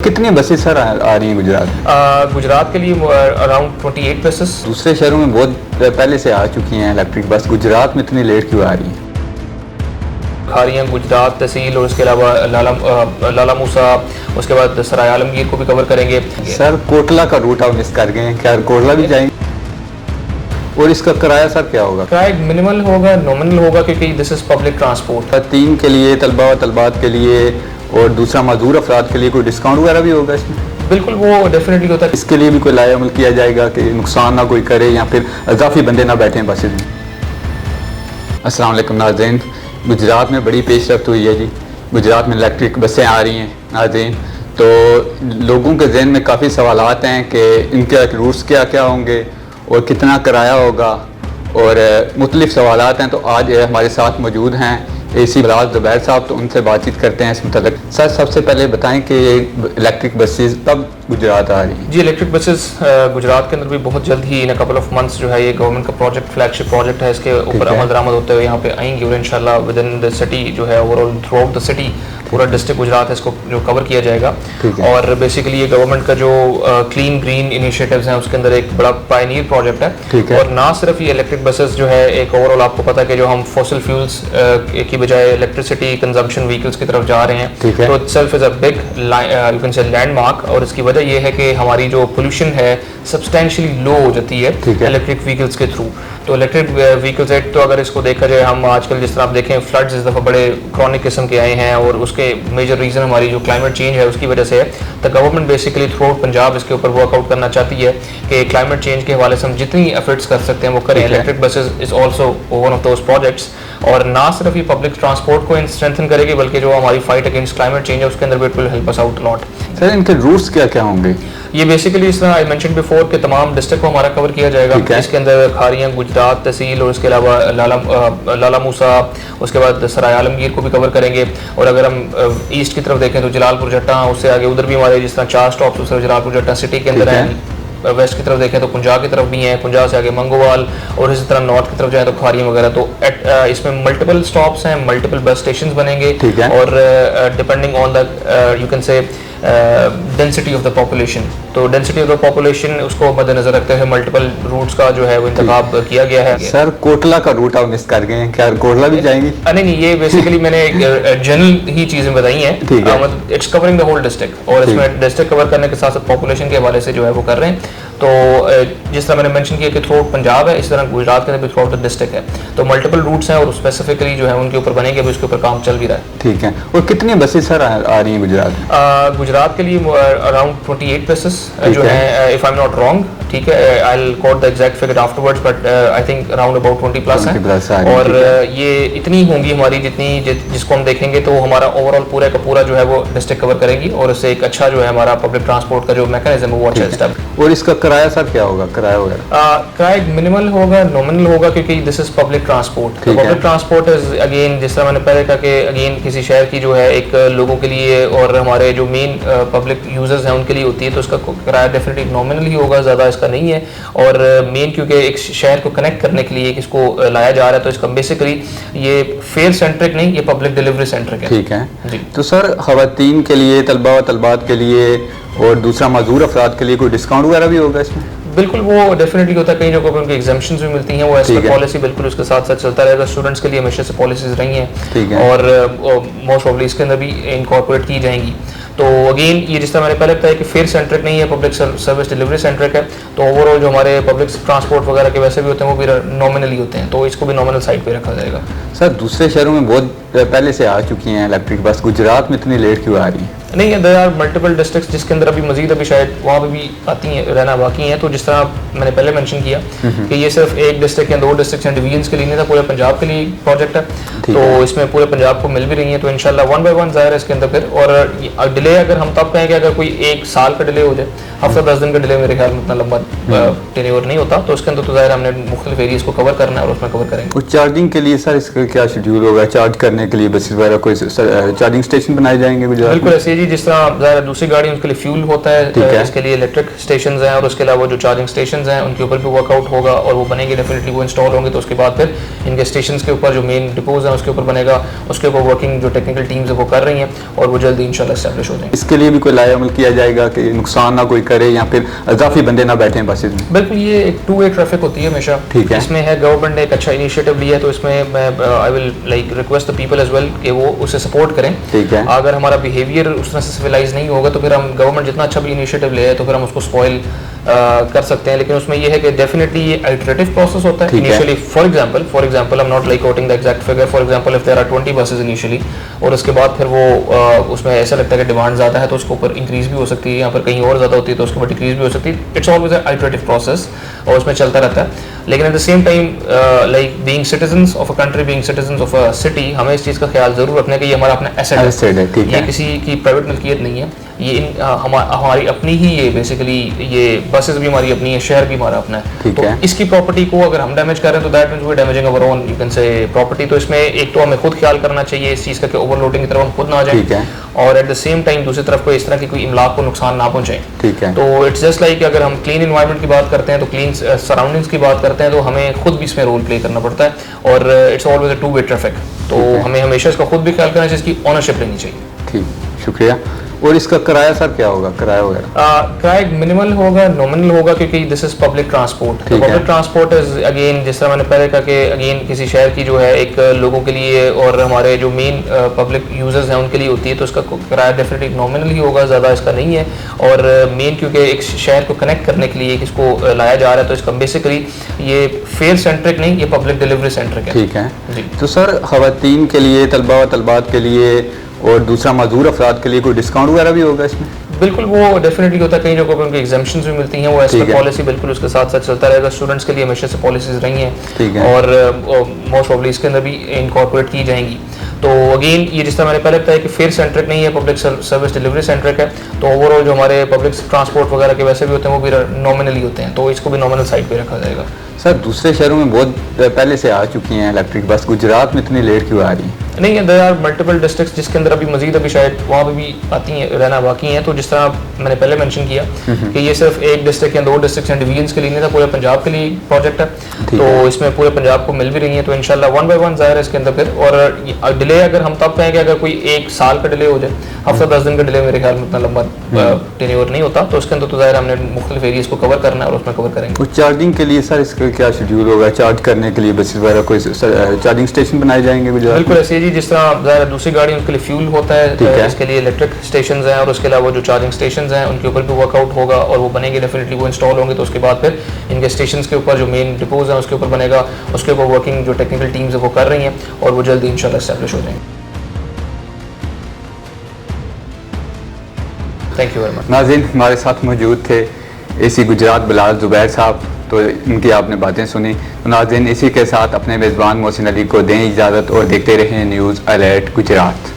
कितनी buses sir आ रही हैं गुजरात? गुजरात के लिए अराउंड 28 बसेस। दूसरे शहरों में बहुत पहले से आ चुकी हैं इलेक्ट्रिक बस, गुजरात में इतनी लेट क्यों आ रही हैं? आ रही हैं गुजरात तहसील और उसके अलावा लाला मूसा, उसके बाद सराय आलमगीर को भी कवर करेंगे। सर कोटला का रूट आप मिस कर गए हैं, क्या कोटला भी जाएंगे? और इसका किराया सर क्या होगा? किराया मिनिमल होगा, नॉमिनल होगा, क्योंकि दिस इज पब्लिक ट्रांसपोर्ट। तीन के लिए तलबा व तलबात के लिए और दूसरा मजदूर अफराद के लिए कोई डिस्काउंट वगैरह भी होगा इसमें? बिल्कुल, वो डेफिनेटली होता है। इसके लिए भी कोई लाया अमल किया जाएगा कि नुकसान ना कोई करे या फिर अजाफी बंदे ना बैठे बसेज में? अस्सलाम वालेकुम नाज़रीन, गुजरात में बड़ी पेशरफ्त हुई है जी। गुजरात में इलेक्ट्रिक बसें आ रही हैं नाज़रीन, तो लोगों के जहन में काफ़ी सवालात हैं कि इनके रूट्स क्या क्या होंगे और कितना किराया होगा और मुख्तलिफ सवालात हैं। तो आज हमारे साथ मौजूद हैं AC बराज ज़ुबैर साहब, तो उनसे बातचीत करते हैं इस मुतालिक। सर सबसे पहले बताएं कि ये इलेक्ट्रिक बसेस कब गुजरात आ रही हैं? जी, इलेक्ट्रिक बसेस गुजरात के अंदर भी बहुत जल्द ही इन अ कपल ऑफ मंथ्स जो है ये गवर्नमेंट का प्रोजेक्ट, फ्लैगशिप प्रोजेक्ट है, इसके ऊपर अमल दरामद होते हुए यहाँ पे आएंगे और इंशाल्लाह विद इन द सिटी जो है overall through out the city पूरा डिस्ट्रिक्ट गुजरात है इसको जो कवर किया जाएगा। और बेसिकली ये गवर्नमेंट का जो क्लीन ग्रीन इनिशिएटिव्स हैं उसके अंदर एक बड़ा पायनियर प्रोजेक्ट है। और ना सिर्फ ये इलेक्ट्रिक बसेस जो है, एक ओवरऑल आपको पता है कि जो हम फॉसिल फ्यूल्स की बजाय इलेक्ट्रिसिटी कंजम्पशन व्हीकल्स की तरफ जा रहे हैं, तो itself is a big you can से लैंडमार्क। और इसकी वजह ये है कि हमारी जो पोल्यूशन है सब्सटेंशियली लो हो जाती है इलेक्ट्रिक व्हीकल्स के थ्रू। तो इलेक्ट्रिक व्हीकल्स एक्ट, तो अगर इसको देखा जाए, हम आजकल जिस तरह आप देखें फ्लड्स इस दफ़ा बड़े क्रॉनिक किस्म के आए हैं और उसके मेजर रीज़न हमारी जो क्लाइमेट चेंज है उसकी वजह से है। तो government basically through out Punjab इसके ऊपर वर्कआउट करना चाहती है कि क्लाइमेट चेंज के हवाले से हम जितनी एफर्ट्स कर सकते हैं वो करें। Electric buses is also one of those projects. और ना सिर्फ ये पब्लिक ट्रांसपोर्ट को स्ट्रेंथन करेगी बल्कि जो हमारी फाइट अगेंस्ट क्लाइमेट चेंज है उसके अंदर भी it will help us out lot. Sir इनके रूट्स क्या क्या होंगे? ये बेसिकली इस तरह आई मेंशन बिफोर के तमाम डिस्ट्रिक्ट को हमारा कवर किया जाएगा। इसके अंदर खारियां, गुजरात तहसील और उसके अलावा लाला मूसा, उसके बाद सराय आलमगीर को भी कवर करेंगे। और अगर हम ईस्ट की तरफ देखें तो जलालपुर जट्टा, उससे आगे उधर भी हमारे जिस तरह 4 स्टॉप्स उस तरफ जलालपुर जट्टा सिटी के अंदर हैं। वेस्ट की तरफ देखें तो पुंजाब की तरफ भी हैं, पुंजाब से आगे मंगोवाल, और इसी तरह नॉर्थ की तरफ जाए तो खारियां वगैरह। तो इसमें मल्टीपल स्टॉप्स हैं, मल्टीपल बस स्टेशन बनेंगे और depending on the you can से डेंसिटी ऑफ द पॉपुलेशन। तो डेंसिटी ऑफ द पॉपुलेशन उसको मद्देनजर रखते हुए मल्टीपल रूट्स का जो है वो इंतखाब किया गया है। सर कोटला का रूट आप मिस कर गए हैं, क्या कोटला भी जाएंगी? नहीं, ये बेसिकली मैंने जनरल ही चीजें बताई हैं, मतलब it's covering the whole district. और इसमें डिस्ट्रिक्ट कवर करने के साथ साथ पॉपुलेशन के हवाले से जो है वो कर रहे हैं। तो जिस तरह मैंने मेंशन किया कि थ्रू आउट पंजाब है, इस तरह गुजरात के अंदर भी थ्रू आउट द डिस्ट्रिक्ट है। तो मल्टीपल रूट्स हैं और स्पेसिफिकली जो है उनके ऊपर बनेंगे, अभी उसके ऊपर काम चल भी रहा है। ठीक है। और कितनी बसेस सर आ रही हैं गुजरात? गुजरात के लिए अराउंड 28 बसेस जो है, if I am not wrong, ठीक है, I will quote the exact figure afterwards, but I think around about 20+ है। और ये इतनी होंगी हमारी जिसको हम देखेंगे तो हमारा ओवरऑल पूरा का पूरा जो है वो डिस्ट्रिक्ट कवर करेगी और उससे एक अच्छा जो है हमारा पब्लिक ट्रांसपोर्ट का जो मैकेनिज्म है वो अच्छा स्टेप। और इसका किराया सर क्या होगा? किराया वगैरह किराया मिनिमल होगा, नॉमिनल होगा, क्योंकि this is public transport. Public transport is again, जिस तरह मैंने पहले कहा कि अगेन किसी शहर की जो है एक लोगों के लिए और हमारे जो मेन पब्लिक यूजर्स हैं उनके लिए होती है, तो उसका किराया डेफिनेटली नॉमिनल ही होगा, ज़्यादा इसका नहीं है। और मेन क्योंकि एक शहर को कनेक्ट करने के लिए इसको लाया जा रहा है, तो इसका बेसिकली ये फेयर सेंट्रिक नहीं, ये पब्लिक डिलीवरी सेंट्रिक है। ठीक है जी। तो सर खवातीन के लिए, तलबा व तलबात के लिए और दूसरा मजदूर अफराद के लिए कोई डिस्काउंट वगैरह भी होगा इसमें? बिल्कुल, वो डेफिनेटली होता है। कई जगहों पर उनकी एग्जाम्पशंस भी मिलती हैं, वो एज पर पॉलिसी बिल्कुल उसके साथ साथ चलता रहेगा। स्टूडेंट्स के लिए हमेशा से पॉलिसीज रही हैं और मोस्ट ऑफली इसके अंदर भी इनकॉर्पोरेट की जाएंगी। तो अगेन ये जिस तरह मैंने पहले बताया कि फेयर सेंट्रिक नहीं है, पब्लिक सर्विस डिलीवरी सेंट्रिक है। तो ओवरऑल जो हमारे पब्लिक ट्रांसपोर्ट वगैरह के वैसे भी होते हैं वो भी नॉमिनली होते हैं, तो इसको भी नॉमिनल साइड पे रखा जाएगा। सर दूसरे शहरों में बहुत पहले से आ चुकी हैं इलेक्ट्रिक बस, गुजरात में इतनी लेट क्यों आ रही है? नहीं, देयर आर मल्टीपल डिस्ट्रिक्ट्स जिसके अंदर अभी मजीद अभी शायद वहाँ पे भी आती हैं, रहना बाकी हैं। तो जिस तरह मैंने पहले मेंशन किया कि ये सिर्फ एक डिस्ट्रिक्ट या 2 डिस्ट्रिक्ट या डिवीजन्स के लिए नहीं था, पूरे पंजाब के लिए प्रोजेक्ट है। तो इसमें पूरे पंजाब को मिल भी रही है, तो इंशाल्लाह 1 बाय 1 जाहिर है इसके अंदर फिर। और डिले अगर हम तब कहें कि अगर कोई 1 साल का डिले हो जाए, हफ्ता 10 दिन का डिले मेरे ख्याल में इतना लंबा टेन्योर नहीं होता, तो उसके अंदर तो जाहिर हमने मुख्तलिफ एरियाज को कवर करना है और उसमें कवर करेंगे। चार्जिंग के लिए सर इसका क्या शेड्यूल होगा? चार्ज करने करने के लिए बसेस वगैरह कोई चार्जिंग स्टेशन बनाए जाएंगे गुजरात में? बिल्कुल ऐसे ही जी, जिस तरह ज़ाहिर है दूसरी गाड़ी उनके लिए फ्यूल होता है, इसके लिए इलेक्ट्रिक स्टेशन हैं और उसके अलावा जो चार्जिंग स्टेशन हैं उनके ऊपर भी वर्कआउट होगा और वो बनेंगे, डेफिनेटली वो इंस्टॉल होंगे। तो उसके बाद फिर इनके स्टेशन के ऊपर जो मेन डिपोज हैं उसके ऊपर बनेगा, उसके ऊपर वर्किंग जो टेक्निकल टीम्स है वो कर रही हैं और वो जल्दी इंशाल्लाह एस्टैब्लिश हो जाएंगे। इसके लिए भी कोई लाया अमल किया जाएगा कि नुकसान ना कोई करे या फिर इजाफी बंदे ना बैठे बसेज में? बिल्कुल, ये एक टू वे ट्रैफिक होती है हमेशा। ठीक है। इसमें है गवर्नमेंट ने एक अच्छा इनिशिएटिव लिया है, तो इसमें मैं I will like request the people as well कि वो उसे सपोर्ट करें। ठीक है। अगर हमारा बिहेवियर उस तरह से सिविलाइज नहीं होगा तो फिर हम गवर्नमेंट जितना अच्छा भी इनिशिएटिव ले तो फिर हम उसको स्पॉइल कर सकते हैं। लेकिन उसमें ये है कि डेफिनेटली ये इटरेटिव प्रोसेस होता है initially. For example I am not like quoting the exact figure, for example if there are 20 buses initially और उसके बाद फिर वो उसमें ऐसा लगता है कि डिमांड ज़्यादा है तो उसके ऊपर इंक्रीज भी हो सकती है, यहाँ पर कहीं और ज़्यादा होती है तो उसके ऊपर डिक्रीज भी हो सकती है। It's always a iterative process और उसमें चलता रहता है। लेकिन at the same time like being citizens of a country, being citizens of a city, हमें इस चीज़ का ख्याल जरूर रखना है कि ये हमारा अपना एसेट है, ये किसी की प्राइवेट मिल्कियत नहीं है, ये हमारी अपनी ही, ये बेसिकली ये बसेस भी हमारी अपनी है, शहर भी हमारा अपना है। तो इसकी प्रॉपर्टी को अगर हम डैमेज कर रहे हैं तो that means we are damaging our own you can say property. तो इसमें एक तो हमें खुद ख्याल करना चाहिए इस चीज़ का कि ओवरलोडिंग की तरफ हम खुद ना आ जाए और एट द सेम टाइम दूसरी तरफ को इस तरह की कोई इमलाक को नुकसान ना पहुंचाएं। ठीक है। तो इट्स जस्ट लाइक अगर हम क्लीन एनवायरनमेंट की बात करते हैं तो क्लीन सराउंडिंग्स की बात करते हैं तो हमें खुद भी इसमें रोल प्ले करना पड़ता है और it's always a two way traffic. तो हमें हमेशा इसका खुद भी ख्याल करना चाहिए, इसकी ओनरशिप लेनी चाहिए। ठीक, शुक्रिया। और इसका किराया सर क्या होगा, किराया वगैरह? किराया मिनिमल होगा, नॉमिनल होगा, क्योंकि this is public transport. Public transport is again, जिस तरह मैंने पहले कहा कि अगेन किसी शहर की जो है एक लोगों के लिए और हमारे जो मेन पब्लिक यूजर्स हैं उनके लिए होती है, तो इसका किराया डेफिनेटली नॉमिनल ही होगा, ज़्यादा इसका नहीं है। और मेन क्योंकि एक शहर को कनेक्ट करने के लिए इसको लाया जा रहा है तो इसका बेसिकली ये फेयर सेंट्रिक नहीं, ये पब्लिक डिलीवरी सेंट्रिक है। ठीक है जी। तो सर खवातीन के लिए, तलबा व तलबात के लिए और दूसरा मजदूर अफराद के लिए कोई डिस्काउंट वगैरह भी होगा इसमें? बिल्कुल, वो डेफिनेटली होता है। कई जगहों पर उनकी एग्जाम्पशंस भी मिलती हैं, वो एज पर पॉलिसी बिल्कुल उसके साथ साथ चलता रहेगा। स्टूडेंट्स के लिए हमेशा से पॉलिसीज रही हैं। ठीक है। और मोस्ट प्रॉब्ली इसके अंदर भी इनकॉर्पोरेट की जाएंगी। तो अगेन ये जिस तरह मैंने पहले बताया कि फेयर सेंट्रिक नहीं है, पब्लिक सर्विस डिलीवरी सेंट्रिक है। तो ओवरऑल जो हमारे पब्लिक ट्रांसपोर्ट वगैरह के वैसे भी होते हैं वो भी नॉमिनली होते हैं, तो इसको भी नॉमिनल साइड पे रखा जाएगा। सर दूसरे शहरों में बहुत पहले से आ चुकी हैं इलेक्ट्रिक बस, गुजरात में इतनी लेट क्यों आ रही है? नहीं, देयर आर मल्टीपल डिस्ट्रिक्ट्स जिसके अंदर अभी मजीद अभी शायद वहाँ पे भी आती हैं, रहना बाकी हैं। तो जिस तरह मैंने पहले मेंशन किया कि ये सिर्फ एक डिस्ट्रिक्ट या 2 डिस्ट्रिक्ट एंड डिवीजन्स के लिए नहीं था, पूरे पंजाब के लिए प्रोजेक्ट है। तो इसमें पूरे पंजाब को मिल भी रही है, तो इंशाल्लाह 1 बाय 1 ज़ाहिर है इसके अंदर फिर। और डिले अगर हम तब कहें कि अगर कोई 1 साल का डिले हो जाए, हफ्ता 10 दिन का डिले मेरे ख्याल में इतना लंबा टेन्योर नहीं होता, तो उसके अंदर तो ज़ाहिर हमने मुख्तलिफ एरियाज को कवर करना है और उसमें कवर करेंगे। तो चार्जिंग के लिए सर इसका क्या शेड्यूल होगा? चार्ज करने के लिए बसेस वगैरह कोई चार्जिंग स्टेशन बनाए जाएंगे गुजरात? बिल्कुल ऐसे जी, जिस तरह ज़ाहिर दूसरी गाड़ी उनके लिए फ्यूल होता है, इसके लिए इलेक्ट्रिक स्टेशन हैं और उसके अलावा जो चार्जिंग स्टेशन हैं उनके ऊपर भी वर्कआउट होगा और वो बनेंगे, डेफिनेटली वो इंस्टॉल होंगे। तो उसके बाद फिर इनके स्टेशन के ऊपर जो मेन डिपोज हैं उसके ऊपर बनेगा, उसके ऊपर वर्किंग जो टेक्निकल टीम्स है वो कर रही हैं और वो जल्दी इंशाल्लाह एस्टैब्लिश हो जाएंगे। Thank you very much. नाज़रीन, हमारे साथ मौजूद थे एसी गुजरात बिलाल ज़ुबैर साहब, तो इनकी आपने बातें सुनी। तो नाज़रीन, इसी के साथ अपने मेज़बान मोहसिन अली को दें इजाज़त और देखते रहें न्यूज़ अलर्ट गुजरात।